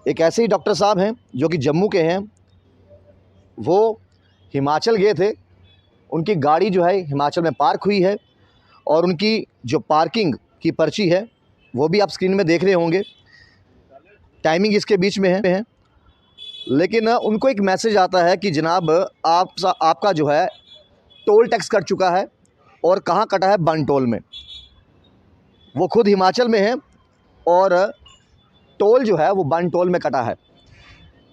एक ऐसे ही डॉक्टर साहब हैं जो कि जम्मू के हैं। वो हिमाचल गए थे, उनकी गाड़ी जो है हिमाचल में पार्क हुई है और उनकी जो पार्किंग की पर्ची है वो भी आप स्क्रीन में देख रहे होंगे। टाइमिंग इसके बीच में है, लेकिन उनको एक मैसेज आता है कि जनाब आपका जो है टोल टैक्स कट चुका है। और कहाँ कटा है? बन टोल में। वो खुद हिमाचल में है और टोल जो है वो बन टोल में कटा है।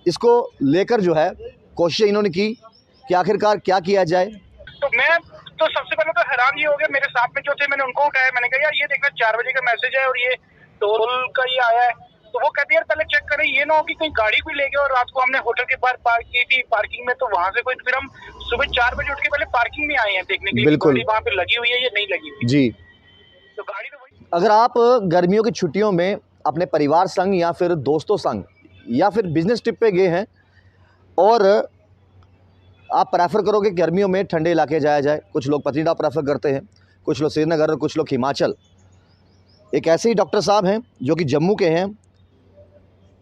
इसको लेकर जो है कोशिश इन्होंने की कि आखिरकार क्या किया जाए। तो मैं तो सबसे पहले तो हैरान ये हो गया, मेरे साथ में जो थे मैंने उनको उठाया, मैंने कहा यार ये देखना 4 बजे का मैसेज है और ये टोल का ये आया है। तो वो कहते यार पहले चेक करें, ये ना हो कि कहीं गाड़ी भी ले गया और रात को हमने होटल के बाहर पार्क की थी पार्किंग में, तो वहां से कोई, फिर हम सुबह 4 बजे उठ के पहले पार्किंग में आए हैं देखने के लिए बिल्कुल। गाड़ी वहां पे लगी हुई है या नहीं लगी हुई। जी, तो गाड़ी तो वही। अगर आप गर्मियों की छुट्टियों में अपने परिवार संग या फिर दोस्तों संग या फिर बिजनेस ट्रिप पे गए हैं और आप प्रेफर करोगे गर्मियों में ठंडे इलाके जाया जाए, कुछ लोग पत्नीटॉप प्रेफर करते हैं, कुछ लोग श्रीनगर और कुछ लोग हिमाचल। एक ऐसे ही डॉक्टर साहब हैं जो कि जम्मू के हैं।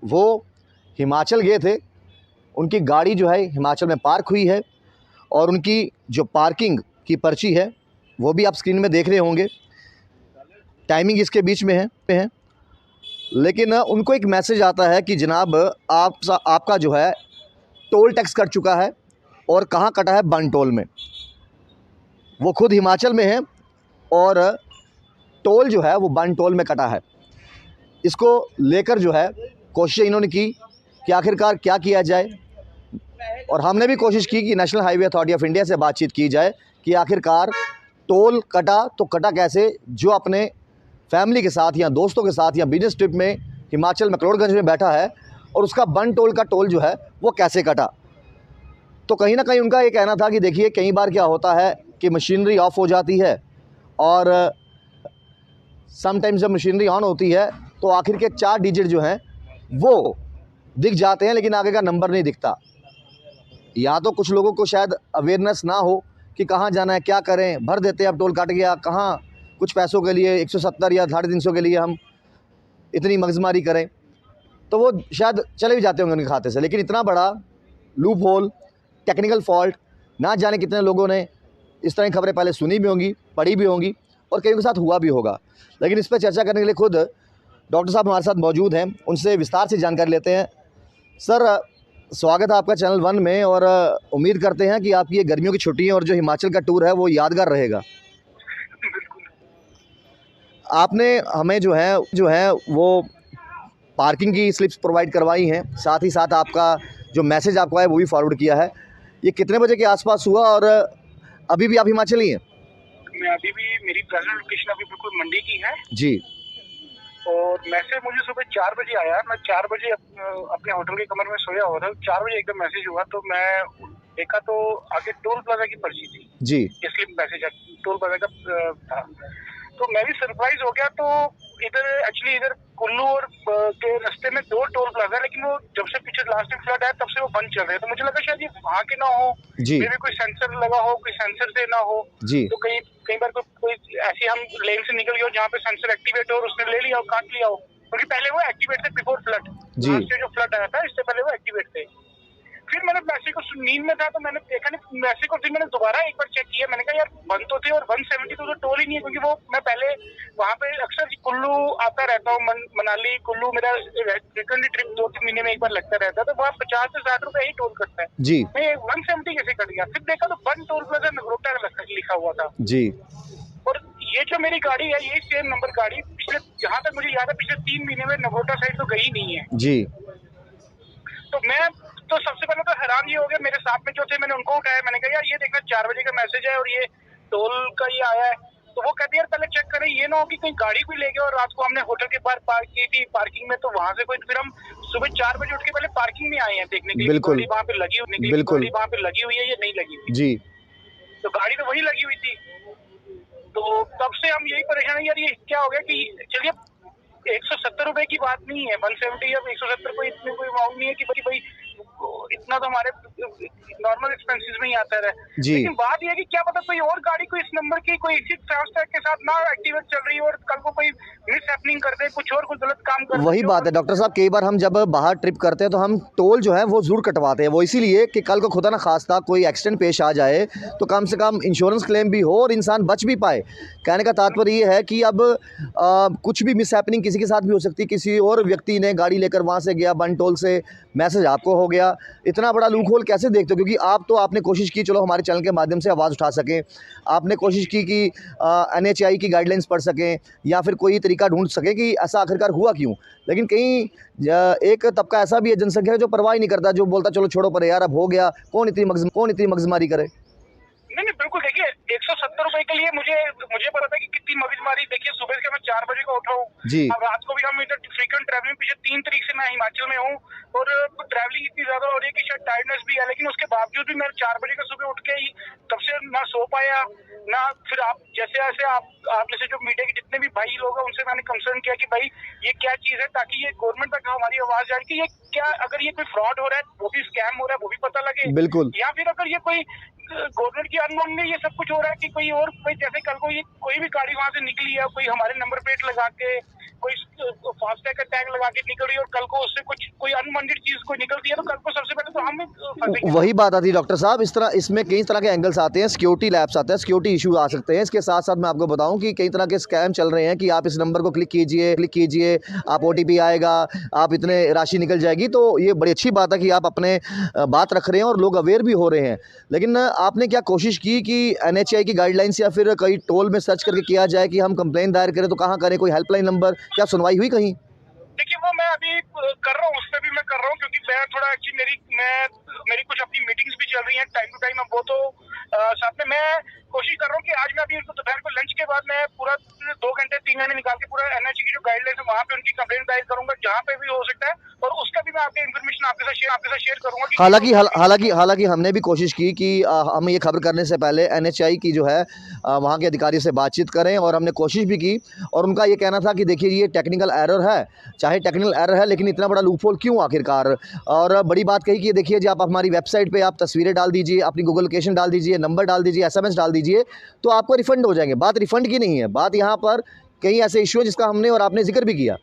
वो हिमाचल गए थे, उनकी गाड़ी जो है हिमाचल में पार्क हुई है और उनकी जो पार्किंग की पर्ची है वो भी आप स्क्रीन में देख रहे होंगे। टाइमिंग इसके बीच में है, लेकिन उनको एक मैसेज आता है कि जनाब आपका जो है टोल टैक्स कट चुका है। और कहाँ कटा है? बन टोल में। वो खुद हिमाचल में है और टोल जो है वो बन टोल में कटा है। इसको लेकर जो है कोशिश इन्होंने की कि आखिरकार क्या किया जाए। और हमने भी कोशिश की कि national highway authority of India से बातचीत की जाए कि आखिरकार टोल कटा तो कटा कैसे। जो अपने फैमिली के साथ या दोस्तों के साथ या बिजनेस ट्रिप में हिमाचल मैक्लोडगंज में बैठा है और उसका बन टोल का टोल जो है वो कैसे कटा। तो कहीं ना कहीं उनका ये कहना था कि देखिए कई बार क्या होता है कि मशीनरी ऑफ हो जाती है और समटाइम्स जब मशीनरी ऑन होती है तो आखिर के 4 डिजिट जो हैं वो दिख जाते हैं, लेकिन आगे का नंबर नहीं दिखता। या तो कुछ लोगों को शायद अवेयरनेस ना हो कि कहाँ जाना है, क्या करें, भर देते हैं अब टोल कट गया, कहाँ कुछ पैसों के लिए 170 या 350 के लिए हम इतनी मगजमारी करें, तो वो शायद चले भी जाते होंगे उनके खाते से। लेकिन इतना बड़ा लूप होल, टेक्निकल फॉल्ट, ना जाने कितने लोगों ने इस तरह की खबरें पहले सुनी भी होंगी, पढ़ी भी होंगी और कईयों के साथ हुआ भी होगा। लेकिन इस पर चर्चा करने के लिए खुद डॉक्टर साहब हमारे साथ मौजूद हैं, उनसे विस्तार से जानकारी लेते हैं। सर, स्वागत है आपका चैनल 1 में और उम्मीद करते हैं कि आपकी ये गर्मियों की छुट्टियां और जो हिमाचल का टूर है वो यादगार रहेगा। आपने हमें जो है वो पार्किंग की स्लिप्स प्रोवाइड करवाई हैं, साथ ही साथ आपका जो मैसेज आपको है वो भी फॉरवर्ड किया है। ये कितने बजे के आसपास हुआ और अभी भी आप हिमाचल ही हैं? मैं अभी भी, मेरी प्रेजेंट लोकेशन अभी बिल्कुल मंडी की है जी। और मैसेज मुझे सुबह 4 बजे आया। मैं 4 बजे अपने होटल के कमरे में सोया हुआ था। 4 बजे एकदम मैसेज हुआ तो मैं देखा तो आगे टोल प्लाजा की पर्ची थी जी। इसलिए मैसेज टोल प्लाजा का था। तो मैं भी सरप्राइज हो गया। तो इधर कुल्लू और के रास्ते में 2 टोल प्लाजा है, लेकिन वो जब से पीछे लास्ट टाइम फ्लड आया तब से वो बंद चल रहे हैं। तो मुझे लगा शायद ये वहाँ के ना हो, जी। मे भी कोई सेंसर लगा हो, कोई सेंसर से ना हो। जी। तो कई बार कोई ऐसी हम लेन से निकल गए जहाँ पे सेंसर एक्टिवेट हो और उसने ले लिया हो, काट लिया हो, क्योंकि पहले वो एक्टिवेट थे बिफोर फ्लड। जी। जो फ्लड आया था इससे पहले वो एक्टिवेट थे। फिर मैंने मैसेज को, नींद में था तो मैंने देखा नहीं मैसेज को, फिर मैंने दोबारा एक बार चेक किया। मैंने कहा यार बंद तो थे और 170 तो टोल ही नहीं है, क्योंकि वो मैं पहले वहाँ पे अक्सर कुल्लू आता रहता हूँ, मनाली कुल्लू मेरा रिटर्न ट्रिप 2-3 महीने में एक बार लगता रहता है। तो वहाँ 50 से 60 रुपए ही टोल कटता है जी। मैं 170 कैसे कट गया। फिर देखा तो बंद टोल प्लाजा नगरोटा लिखा हुआ था जी। और ये जो मेरी गाड़ी है ये सेम नंबर गाड़ी पिछले, जहाँ तक मुझे याद है, पिछले 3 महीने में नगरोटा साइड तो गई नहीं है। जी। तो मैं तो सबसे पहले तो हैरान ये हो गया, मेरे साथ में जो थे मैंने उनको उठाया, मैंने कहा यार ये देखना 4 बजे का मैसेज है और ये टोल का ये आया है। तो वो कहते यार पहले चेक करें, ये ना हो कि कहीं गाड़ी भी ले गया और रात को हमने होटल के बाहर पार्क की थी पार्किंग में, तो वहां से कोई, फिर हम सुबह 4 बजे उठ के पहले पार्किंग में आए हैं देखने के लिए बिल्कुल। गाड़ी वहाँ पे लगी हुई, बिल्कुल। गाड़ी वहाँ पे लगी हुई है या नहीं लगी हुई। जी। तो गाड़ी तो वही लगी हुई थी। तो तब से हम यही परेशान है यार, ये क्या हो गया कि चलिए 170 रुपए की बात नहीं है, 170 या 170 कोई इतनी कोई अमाउंट नहीं है कि भाई इतना इतना तो हमारे नॉर्मल एक्सपेंसेस में ही आता है। जी। लेकिन बात यह है कि क्या पता कोई और गाड़ी को इस नंबर की कोई इसी फास्टैग के साथ ना एक्टिवेट चल रही हो और कल को कोई मिस हैपनिंग कर दे, कुछ गलत काम कर दे। वही बात है डॉक्टर साहब, कई बार हम जब बाहर ट्रिप करते हैं तो हम टोल जो है वो ज़रूर कटवाते हैं, वो इसीलिए कि कल को खुदा ना खास्ता कोई एक्सीडेंट पेश आ जाए तो कम से कम इंश्योरेंस क्लेम भी हो और इंसान बच भी पाए। कहने का तात्पर्य ये है कि अब कुछ भी मिस हैपनिंग किसी के साथ भी हो सकती है। किसी और व्यक्ति ने गाड़ी लेकर वहाँ से गया बन टोल से, मैसेज आपको हो गया। इतना बड़ा लूप होल कैसे देखते हो? क्योंकि आप तो आपने कोशिश की, चलो हमारे चैनल के माध्यम से आवाज़ उठा सकें, आपने कोशिश की कि NHAI की गाइडलाइंस पढ़ सकें या फिर कोई तरीका ढूंढ सकें कि ऐसा आखिरकार हुआ क्यों। लेकिन कहीं एक तबका ऐसा भी है जनसंख्या जो परवाह ही नहीं करता, जो बोलता चलो छोड़ो पर यार अब हो गया, कौन इतनी मगजमारी करे। नहीं नहीं बिल्कुल, देखिए 170 रुपए के लिए मुझे पता था कि कितनी मगजमारी। देखिए सुबह से मैं 4 बजे का उठा हूँ जी। अब रात को भी हम इधर फ्रीक्वेंट ट्रैवलिंग, पिछले 3 तारीख से मैं हिमाचल में हूँ और ट्रैवलिंग इतनी ज्यादा हो रही है कि शायद टायर्डनेस भी है। लेकिन उसके बावजूद भी मैं 4 बजे का सुबह उठ के ही तब से ना सो पाया ना फिर आप जैसे आप जैसे जो मीडिया के जितने भी भाई लोग हैं उनसे मैंने कंसर्न किया कि भाई ये क्या चीज है, ताकि ये गवर्नमेंट तक हमारी आवाज जाए कि ये क्या, अगर ये कोई फ्रॉड हो रहा है, वो भी स्कैम हो रहा है, वो भी पता लगे। बिल्कुल। या फिर अगर ये कोई गवर्नमेंट की अनमोन में ये सब कुछ हो रहा है कि कोई जैसे कल को ये कोई भी गाड़ी वहां से निकली है, कोई हमारे नंबर प्लेट लगा के, कोई फास्टैग का टैग लगा के निकल रही है और कल को उससे कोई अनवांटेड चीज कोई निकलती है तो कल को सबसे पहले तो हम फंसेंगे। वही बात आती है डॉक्टर साहब, इसमें कई तरह के एंगल्स आते हैं, सिक्योरिटी लैप्स आते हैं, सिक्योरिटी इशू आ सकते हैं। इसके साथ साथ मैं आपको बताऊं कि कई तरह के स्कैम चल रहे हैं कि आप इस नंबर को क्लिक कीजिए, आप OTP आएगा, आप इतने राशि निकल जाएगी। तो ये बड़ी अच्छी बात है कि आप अपने बात रख रहे हैं और लोग अवेयर भी हो रहे हैं। लेकिन आपने क्या कोशिश की कि NHAI की गाइडलाइंस या फिर कई टोल में सर्च करके किया जाए कि हम कंप्लेन दायर करें तो कहाँ करें, कोई हेल्पलाइन नंबर, क्या सुनवाई हुई कहीं? देखिए वो मैं अभी कर रहा हूँ, उस पर भी मैं कर रहा हूँ क्योंकि मैं थोड़ा एक्चुअली मेरी कुछ अपनी मीटिंग्स भी चल रही हैं टाइम टू टाइम। अब वो तो साथ में मैं कोशिश कर रहा हूँ कि आज मैं अभी दोपहर को लंच के बाद मैं पूरा 2 घंटे 3 घंटे निकाल के पूरा NHAI की जो गाइडलाइंस है वहाँ पे उनकी कंप्लेंट दायर करूंगा जहाँ पे भी हो सकता है, और उसका भी मैं आपके इन्फॉर्मेशन आपके साथ शेयर करूंगा। हालांकि हमने भी कोशिश की कि हम ये खबर करने से पहले NHAI की जो है वहाँ के अधिकारी से बातचीत करें, और हमने कोशिश भी की और उनका ये कहना था कि देखिए ये टेक्निकल एरर है, चाहे टेक्निकल एरर है लेकिन इतना बड़ा लूपहोल क्यों आखिरकार। और बड़ी बात कही कि ये देखिए जी आप हमारी वेबसाइट पे आप तस्वीरें डाल दीजिए, अपनी गूगल लोकेशन डाल दीजिए, नंबर डाल दीजिए, SMS डाल दीजिए तो आपको रिफंड हो जाएंगे। बात रिफंड की नहीं है, बात यहाँ पर कई ऐसे इशू है जिसका हमने और आपने जिक्र भी किया।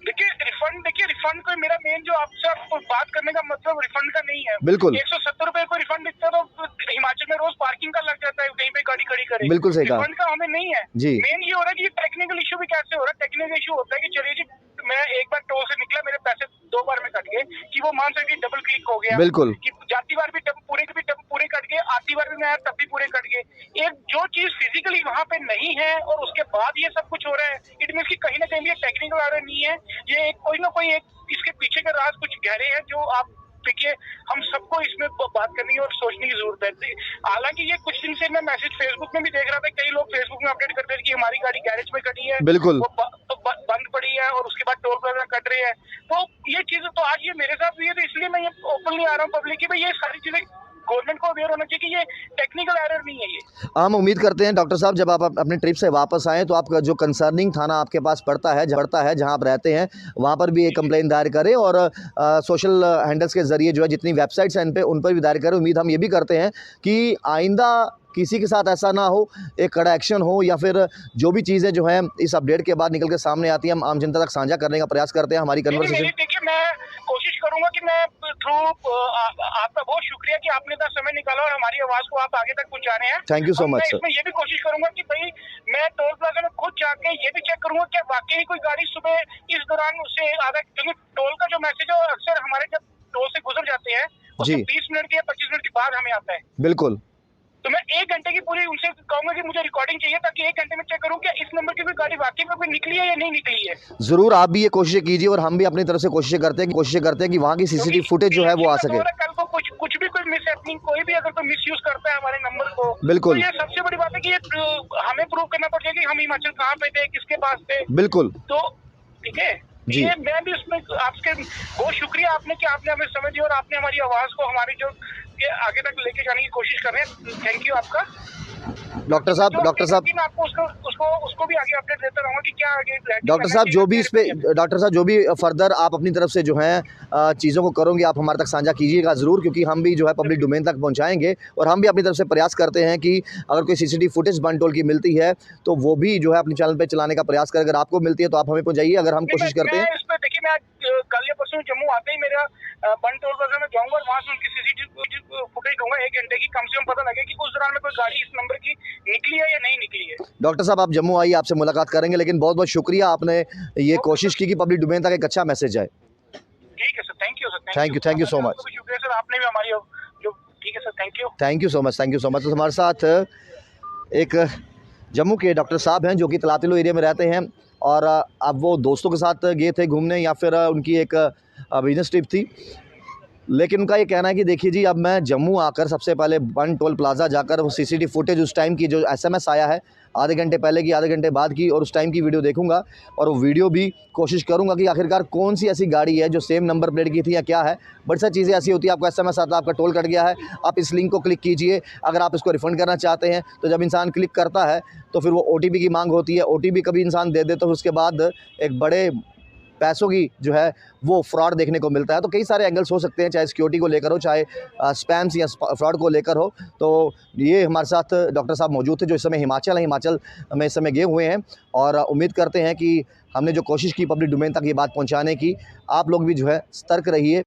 देखिए रिफंड को मेरा मेन जो आपसे बात करने का मतलब रिफंड का नहीं है। बिल्कुल 170 रुपए को रिफंड दिखता तो हिमाचल में रोज पार्किंग का लग जाता है, कहीं पे गाड़ी खड़ी करे। बिल्कुल सही कहा। रिफंड का हमें नहीं है जी। मेन ये हो रहा है कि टेक्निकल इशू भी कैसे हो रहा है। टेक्निकल इशू होता है कि चलिए जी मैं एक बार टोल से निकला, मेरे पैसे 2 बार में कट गए कि वो मान सकते डबल क्लिक हो गया। बिल्कुल। कि जाती बार भी पूरे कट गए, आती बार भी मैं तब भी पूरे कट गए। एक जो चीज फिजिकली वहाँ पे नहीं है और उसके बाद ये सब कुछ हो रहा है, इट मीन्स कि कहीं ना कहीं ये टेक्निकल एरर नहीं है, ये कोई ना कोई इसके पीछे का राज कुछ गहरे हैं जो आप देखिए हम सबको इसमें बात करनी और सोचने की जरूरत है। हालांकि ये कुछ दिन से मैं मैसेज फेसबुक में भी देख रहा था, कई लोग फेसबुक में अपडेट करते हैं कि हमारी गाड़ी गैरेज में खड़ी है, बिल्कुल वो बंद पड़ी है और उसके बाद टोल प्लाजा कट रहे हैं। तो ये चीज तो आज ये मेरे साथ हुई है, तो इसलिए मैं ये ओपनली आ रहा हूँ पब्लिक की भाई ये सारी चीजें गवर्नमेंट को अवेयर होना चाहिए कि ये टेक्निकल एरर नहीं है। ये हम उम्मीद करते हैं डॉक्टर साहब जब आप अपने ट्रिप से वापस आएँ तो आपका जो कंसर्निंग थाना आपके पास पड़ता है जहाँ आप रहते हैं वहाँ पर भी एक कंप्लेन दायर करें और सोशल हैंडल्स के ज़रिए जो है जितनी वेबसाइट्स हैं उन पर भी दायर करें। उम्मीद हम ये भी करते हैं कि आइंदा किसी के साथ ऐसा ना हो, एक कड़ा एक्शन हो, या फिर जो भी चीज़ें जो हैं इस अपडेट के बाद निकल के सामने आती हैं हम आम जनता तक साझा करने का प्रयास करते हैं। हमारी कन्वर्सेशन देखिए मैं कोशिश करूंगा कि मैं थ्रू आपका बहुत शुक्रिया कि आपने इतना समय निकाला और हमारी आवाज को आप आगे तक पहुंचा रहे हैं। Thank you so much sir. इसमें ये भी कोशिश करूंगा कि भाई मैं टोल प्लाजा में खुद जाके ये भी चेक करूंगा कि वाकई कोई गाड़ी सुबह इस दौरान उससे आधा, क्योंकि टोल का जो मैसेज है अक्सर हमारे जब टोल से गुजर जाते हैं उससे 20 मिनट के या 25 मिनट के बाद हमें आता है। बिल्कुल। तो मैं 1 घंटे की पूरी उनसे कहूंगा कि मुझे रिकॉर्डिंग चाहिए ताकि 1 घंटे में चेक करूं कि इस नंबर की कोई गाड़ी वाकई में कोई निकली है या नहीं निकली है। जरूर आप भी ये कोशिशें कीजिए और हम भी अपनी तरफ से कोशिश करते हैं कि वहाँ की CCTV फुटेज जो है वो आ सके। कल को कुछ भी कोई मिस हैपनिंग, कोई भी अगर कोई मिसयूज करता है हमारे नंबर को, बिल्कुल, तो ये सबसे बड़ी बात है कि ये हमें प्रूव करना पड़ेगा कि हम हिमाचल कहाँ पे थे, किसके पास थे। बिल्कुल तो ठीक है जी। मैं भी उसमें आपके बहुत शुक्रिया आपने कि आपने हमें समय दिया और आपने हमारी आवाज को हमारी जो आगे तक लेके जाने की कोशिश कर रहे हैं। थैंक यू आपका। डॉक्टर साहब मैं आपको उसको भी आगे अपडेट देता रहूंगा कि क्या आगे डॉक्टर साहब जो भी इस पे डॉक्टर साहब जो भी फर्दर आप अपनी तरफ से जो है चीज़ों को करोगे आप हमारे तक साझा कीजिएगा ज़रूर, क्योंकि हम भी जो है पब्लिक डोमेन तक पहुंचाएंगे और हम भी अपनी तरफ से प्रयास करते हैं कि अगर कोई सीसीटीवी फुटेज बनटोल की मिलती है तो वो भी जो है अपने चैनल पे चलाने का प्रयास करें। अगर आपको मिलती है तो आप हमें पहुंचाइए, अगर हम कोशिश करते हैं। इस पे देखिए, मैं कल या परसों जम्मू आते ही मेरा बनटोल पर मैं जाऊंगा और वहां से उनकी सीसीटीवी फुटेज दूंगा 1 घंटे की, कम से कम पता लगे कि उस दौरान में कोई गाड़ी इस नंबर की निकली है या नहीं निकली है। डॉक्टर साहब आप जम्मू आइए, आपसे मुलाकात करेंगे, लेकिन बहुत बहुत शुक्रिया, आपने ये कोशिश की कि पब्लिक डोमेन तक एक अच्छा मैसेज जाए। ठीक है sir, thank you sir, thank you so much. शुक्रिया सर, आपने भी हमारी जो ठीक है sir, thank you so much. तो हमारे साथ एक जम्मू के डॉक्टर साहब हैं जो कि तलातिलो एरिया में रहते हैं और अब वो दोस्तों के साथ गए थे घूमने या फिर उनकी एक बिजनेस ट्रिप थी, लेकिन उनका ये कहना है कि देखिए जी, अब मैं जम्मू आकर सबसे पहले बन टोल प्लाज़ा जाकर वो सीसीटीवी फुटेज उस टाइम की जो एसएमएस आया है आधे घंटे पहले की, आधे घंटे बाद की, और उस टाइम की वीडियो देखूंगा और वो वीडियो भी कोशिश करूंगा कि आखिरकार कौन सी ऐसी गाड़ी है जो सेम नंबर प्लेट की थी या क्या है। बड़ी सारी चीज़ें ऐसी होती है, आपको एसएमएस आता है, आपका टोल कट गया है, आप इस लिंक को क्लिक कीजिए, अगर आप इसको रिफ़ंड करना चाहते हैं तो जब इंसान क्लिक करता है तो फिर वो ओटीपी की मांग होती है, ओटीपी कभी इंसान दे दे तो उसके बाद एक बड़े पैसों की जो है वो फ्रॉड देखने को मिलता है। तो कई सारे एंगल्स हो सकते हैं, चाहे सिक्योरिटी को लेकर हो, चाहे स्पैम्स या फ्रॉड को लेकर हो। तो ये हमारे साथ डॉक्टर साहब मौजूद थे जो इस समय हिमाचल में इस समय गए हुए हैं और उम्मीद करते हैं कि हमने जो कोशिश की पब्लिक डोमेन तक ये बात पहुंचाने की, आप लोग भी जो है सतर्क रहिए।